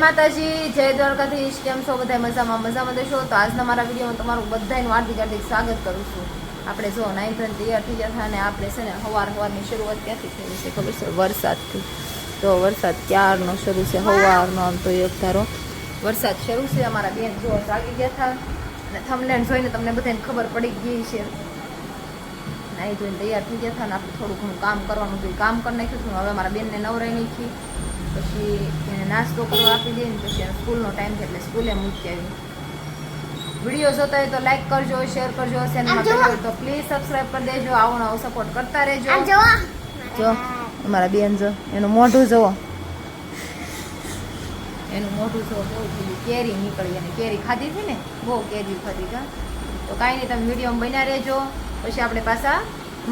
માતાજી, જય દ્વારકાધીશ. કેમ છો બધા? મજામાં દેશો. તો આજના મારા વિડીયોમાં તમારું બધાનું હાર્દિક સ્વાગત કરું છું. આપણે જો 9 તૈયાર થઈ ગયા અને આપણે છે ને સવારની શરૂઆત ક્યાંથી થઈ છે ખબર છે? વરસાદથી. તો વરસાદ ક્યારનો શરૂ છે, સવારનો. આમ તો એક ધારો વરસાદ શરૂ છે. અમારા બેન જો જાગી ગયા હતા અને થંબનેલ જોઈને તમને બધાને ખબર પડી ગઈ છે. નાઈ ધોઈને તૈયાર થઈ ગયા હતા અને આપણે થોડું ઘણું કામ કરવાનું હતું, કામ કરી નાખ્યું હતું. હવે અમારા બેનને નવરાઈ નાખી, પછી એને નાસ્તો કરવા આપી દઈએ ને પછી એને સ્કૂલનો ટાઈમ છે એટલે સ્કૂલે મૂકી આવી. વિડીયો જોતા હોય તો લાઈક કરજો, શેર કરજો, ચેનલમાં પહેલી હોય તો પ્લીઝ સબસ્ક્રાઈબ કરી દેજો. આવો નવો સપોર્ટ કરતા રહેજો. જો અમારા બેન જો એનું મોઢું જુઓ, એનું મોઢું જુઓ કેવું થયું. કેરી નીકળી અને કેરી ખાધી હતી ને, બહુ કેરી ખાધી કા. તો કાંઈ નહીં, તમે વિડીયોમાં બન્યા રહેજો. પછી આપણે પાછા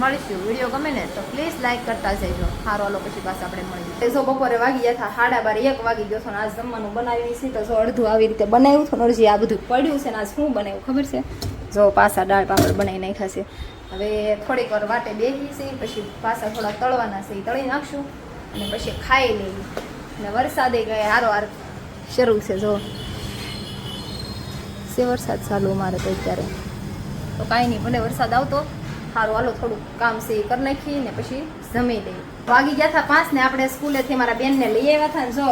મળીશું. વિડીયો ગમે ને તો પ્લીઝ લાઈક કરતા જજો. સારો હાલો પછી પાછા આપણે મળીશું. જો બપોરે વાગી ગયા હતા 12:30 1 વાગી ગયો છે. આજ જમવાનું બનાવી છે તો જો અડધું આવી રીતે બનાવ્યું હતું. અરજી આ બધું પડ્યું છે ને આજ શું બનાવ્યું ખબર છે? જો પાછા દાળ પાપડ બનાવી નાખ્યા છે. હવે થોડીક વાર વાટે બેસી છે, પછી પાછા થોડા તળવાના છે, એ તળી નાખશું અને પછી ખાઈ લેવી. અને વરસાદે ગયે હારો શરૂ છે. જો છે વરસાદ ચાલુ અમારે તો અત્યારે. તો કાંઈ નહીં, ભલે વરસાદ આવતો સારું. હાલો થોડુંક કામ છે એ કરી નાખી ને પછી જમી લઈએ. વાગી ગયા હતા 5 ને આપણે સ્કૂલેથી મારા બેનને લઈ આવ્યા હતા ને જો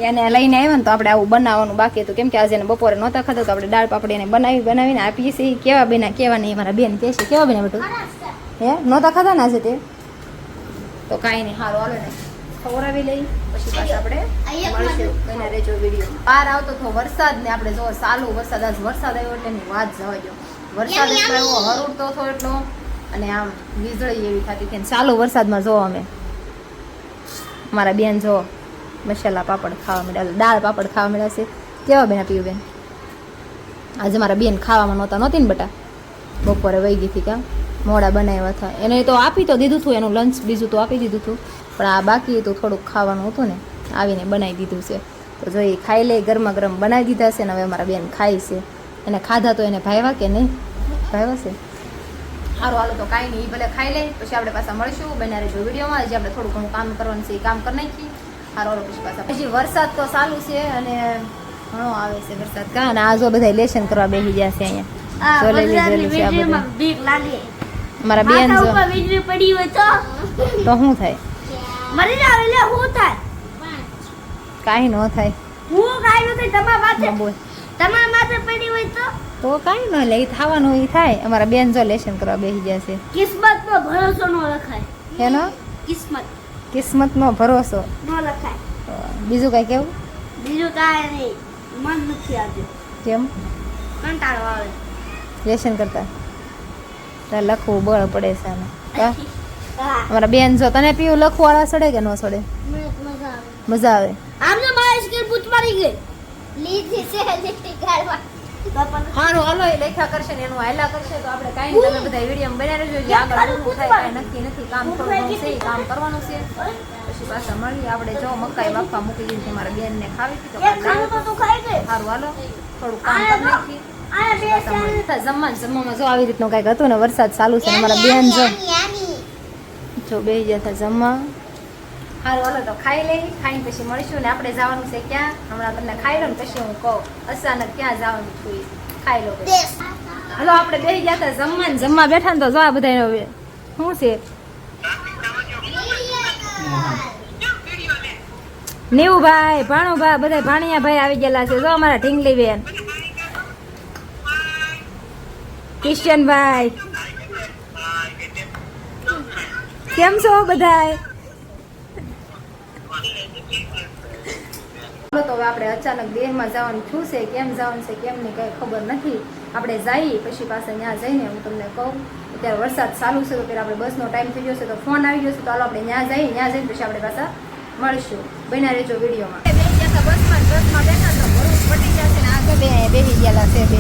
એને લઈને આવ્યા ને તો આપણે આવું બનાવવાનું બાકી હતું. કેમ કે આજે એને બપોરે નહોતા ખાતા તો આપણે દાળ પાપડી એને બનાવીને આપીએ છીએ. કેવા બેના કેવા નહીં મારા બેન કહે છે. કેવા બેના બેટું હે નહોતા ખાતા ને આજે તે? તો કાંઈ નહીં, સારું હાલો ને ખવડાવી લઈ પછી પાછા આપણે મળીશું. કઈને રેજો વિડીયો. બહાર આવતો તો વરસાદ ને આપણે જો ચાલુ વરસાદ, આજ વરસાદ આવ્યો એટલે એની વાત જવા દો. વરસાદ એટલો એવો હરુડતો હતો એટલો, અને આમ વીજળી એવી થતી હતી. ચાલુ વરસાદમાં જો અમે મારા બેન જો મસાલા પાપડ ખાવા મળ્યા, દાળ પાપડ ખાવા મળ્યા છે. કેવા બેન પીવું બેન? આજે મારા બેન ખાવામાં નહોતી ને બટા, બપોરે વહી ગઈ હતી. કામ મોડા બનાવ્યા હતા. એને તો આપી તો દીધું હતું, એનું લંચ બીજું તો આપી દીધું હતું, પણ આ બાકી હતું થોડુંક ખાવાનું હતું ને, આવીને બનાવી દીધું છે. તો જો એ ખાઈ લે, ગરમા ગરમ બનાવી દીધા છે ને હવે મારા બેન ખાય છે. એને ખાધા તો એને ભાવ્યા કે નહીં ભાવ્યા છે? સારું હાલો તો કાંઈ નહીં, ભલે ખાઈ લે પછી આપણે પાછા મળીશું. બન્યા રહેજો વિડીયોમાં. હજી આપણે થોડું ઘણું કામ કરવાનું છે, એ કામ કરી નાખી. સારું હાલો પછી પાછા. પછી વરસાદ તો ચાલુ છે અને ઘણો આવે છે વરસાદ કા. અને આ જો બધા લેશન કરવા બેસી ગયા છે અહીંયા. મારા બેન જો તો શું થાય? કાંઈ ન થાય. તો કાંઈ ન લે, થવાનું એ થાય. અમારા બેન જો લેશન કરવા બેસી ગયા છે. કિસ્મતનો ભરોસો ન રખાય. એનો કિસ્મતનો ભરોસો ન રખાય. બીજું કઈ કેવું? બીજું કાંઈ નહીં, મન નથી આવતું. કેમ? કંટાળો આવે લેશન કરતા. તારે લખવું બળ પડે છે આને. અમારા બેન જો તને પીવું લખવું વાળા સડે કે ન સડે? મજા આવે. આમને મારી સ્કીલ પૂછ મારી ગઈ લીધી છે લીટી કાઢવા. હારું હાલો એ લેખા કરશે ને એનું હાયલા કરશે તો આપણે કાંઈ નહીં. તમે બધા વિડીયો બન્યા રહેજો. જે આગળ શું થાય કાંઈ નક્કી નથી. કામ થોડું છે એ કામ કરવાનું છે. પછી પાછા મળીએ. આપણે જો મકાઈ બાફવા મૂકી દીધી છે મારા બેનને ખાવી હતી તો સારું હાલો થોડું કામ કરી નાખી. જમવામાં જો આવી રીતનું કાંઈક હતું ને વરસાદ ચાલુ છે. મારા બેન જો બેસી ગયા હતા જમવા. સારું હાલો તો ખાઈ લઈ, ખાઈને પછી મળીશું. ને આપણે જવાનું છે ક્યાં હમણાં તમને ખાઈ લો ને પછી હું કહું અચાનક ક્યાં જવાનું છું. ખાઈ લો હલો. આપણે બેસી ગયા હતા જમવા બેઠા ને તો જો આ બધા શું છે નેવુભાઈ ભાણુભાઈ બધા ભાણિયા ભાઈ આવી ગયેલા છે. જો અમારા ઢીંગલી બેન, કિશનભાઈ, કેમ છો બધાય? તો હવે આપણે અચાનક દેહમાં જવાનું શું છે, કેમ જવાનું છે, કેમ નહીં કંઈ ખબર નથી. આપણે જઈએ પછી પાછા ત્યાં જઈને હું તમને કહું. અત્યારે વરસાદ ચાલુ છે તો પહેલાં આપણે બસનો ટાઈમ થઈ ગયો છે તો ફોન આવી ગયો છે. તો હાલો આપણે ત્યાં જઈને પછી આપણે પાછા મળીશું. બન્યા રહેજો વિડીયોમાં. બસમાં બેઠા તો ભરૂચ પટી જશે ને આગળ બેસી ગયેલા છે બે.